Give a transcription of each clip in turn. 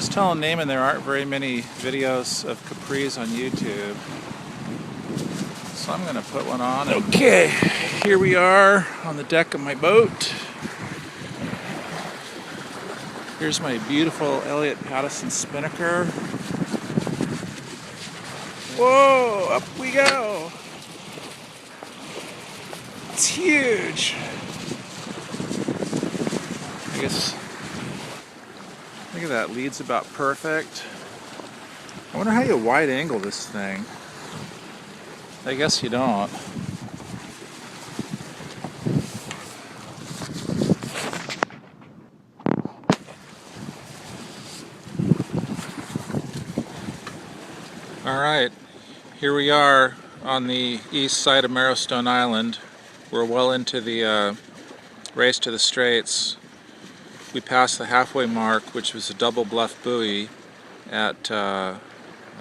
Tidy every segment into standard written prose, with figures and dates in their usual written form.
just telling Naaman there aren't very many videos of Capris on YouTube. So I'm going to put one on. Okay, here we are on the deck of my boat. Here's my beautiful Elliott Pattison spinnaker. Whoa, up we go. It's huge. I guess, look at that, lead's about perfect. I wonder how you wide angle this thing. I guess you don't. Alright, here we are on the east side of Marrowstone Island. We're well into the race to the Straits. We passed the halfway mark, which was a double bluff buoy at, I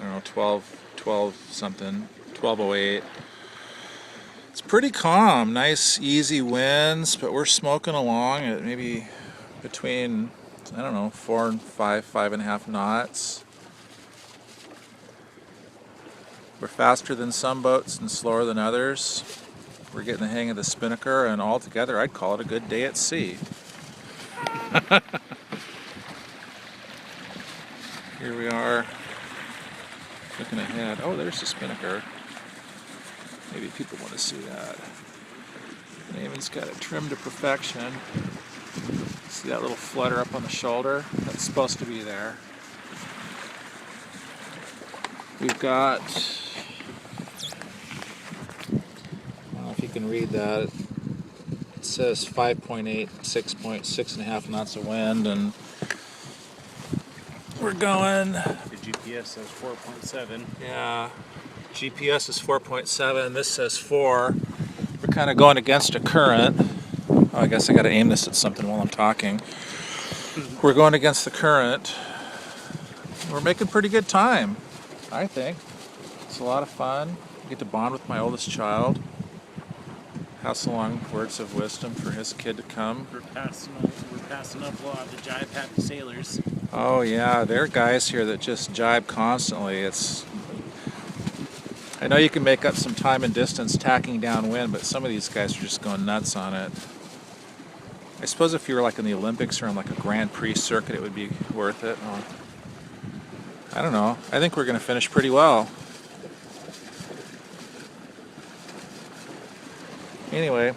don't know, 12 something, 12:08. It's pretty calm, nice easy winds, but we're smoking along at maybe between, I don't know, 4 and 5.5 knots. We're faster than some boats and slower than others. We're getting the hang of the spinnaker, and altogether I'd call it a good day at sea. Here we are, looking ahead. Oh, there's the spinnaker. Maybe people want to see that. Naaman's got it trimmed to perfection. See that little flutter up on the shoulder? That's supposed to be there. We've got, I don't know if you can read that. It says 5.8, 6.5 knots of wind, and we're going. The GPS says 4.7. Yeah, GPS is 4.7. This says 4. We're kind of going against a current. Oh, I guess I got to aim this at something while I'm talking. We're going against the current. We're making pretty good time, I think. It's a lot of fun. I get to bond with my oldest child. Pass along words of wisdom for his kid to come. We're passing up a lot of the jive happy sailors. Oh yeah, there are guys here that just jibe constantly. I know you can make up some time and distance tacking downwind, but some of these guys are just going nuts on it. I suppose if you were like in the Olympics or on like a Grand Prix circuit, it would be worth it. I don't know. I think we're going to finish pretty well. Anyway,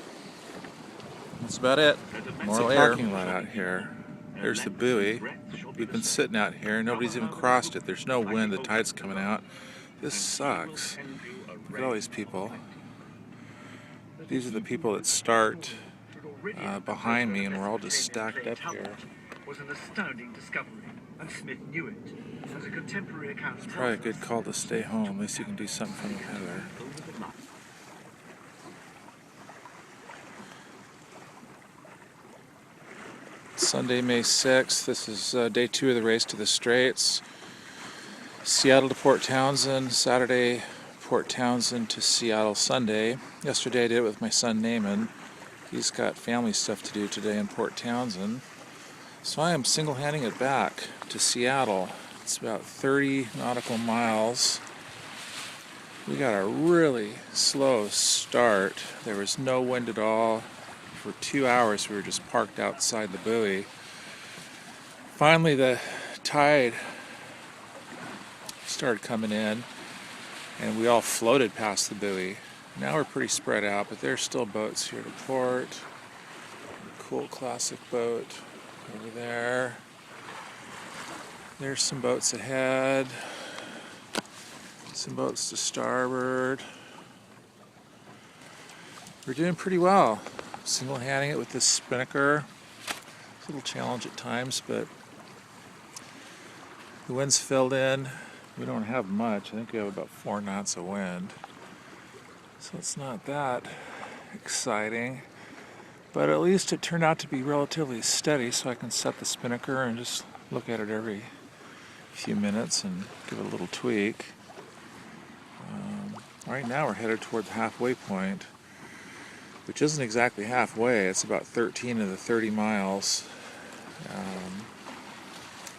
that's about it. More parking lot out here. There's the buoy. We've been sitting out here. Nobody's even crossed it. There's no wind. The tide's coming out. This sucks. Look at all these people. These are the people that start behind me, and we're all just stacked up here. Was an astounding discovery, and Smith knew it. As a contemporary account, It's probably a good call to stay home. At least you can do something from the heather. Sunday, May 6th. This is day 2 of the race to the Straits. Seattle to Port Townsend, Saturday, Port Townsend to Seattle Sunday. Yesterday I did it with my son Naaman. He's got family stuff to do today in Port Townsend. So I am single-handing it back to Seattle. It's about 30 nautical miles. We got a really slow start. There was no wind at all. For 2 hours we were just parked outside the buoy. Finally the tide started coming in and we all floated past the buoy. Now we're pretty spread out, but there's still boats here to port. Cool classic boat over there. There's some boats ahead. Some boats to starboard. We're doing pretty well. Single-handing it with this spinnaker. It's a little challenge at times, but the wind's filled in. We don't have much. I think we have about 4 knots of wind. So it's not that exciting. But at least it turned out to be relatively steady, so I can set the spinnaker and just look at it every few minutes and give it a little tweak. Right now we're headed toward the halfway point, which isn't exactly halfway. It's about 13 of the 30 miles.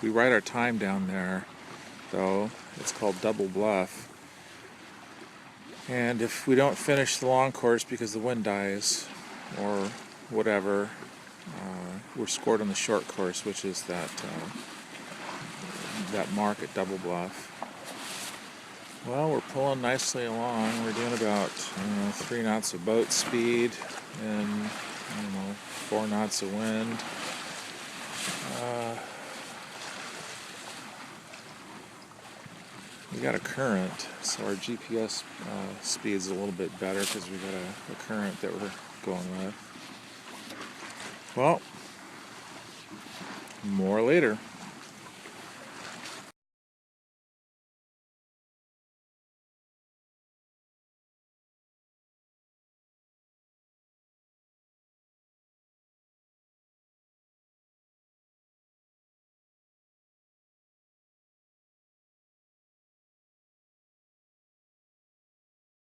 We write our time down there, though. It's called Double Bluff. And if we don't finish the long course because the wind dies or whatever, we're scored on the short course, which is that mark at Double Bluff. Well, we're pulling nicely along. We're doing about 3 knots of boat speed and 4 knots of wind. We got a current, so our GPS speed's a little bit better because we got a current that we're going with. Well, more later.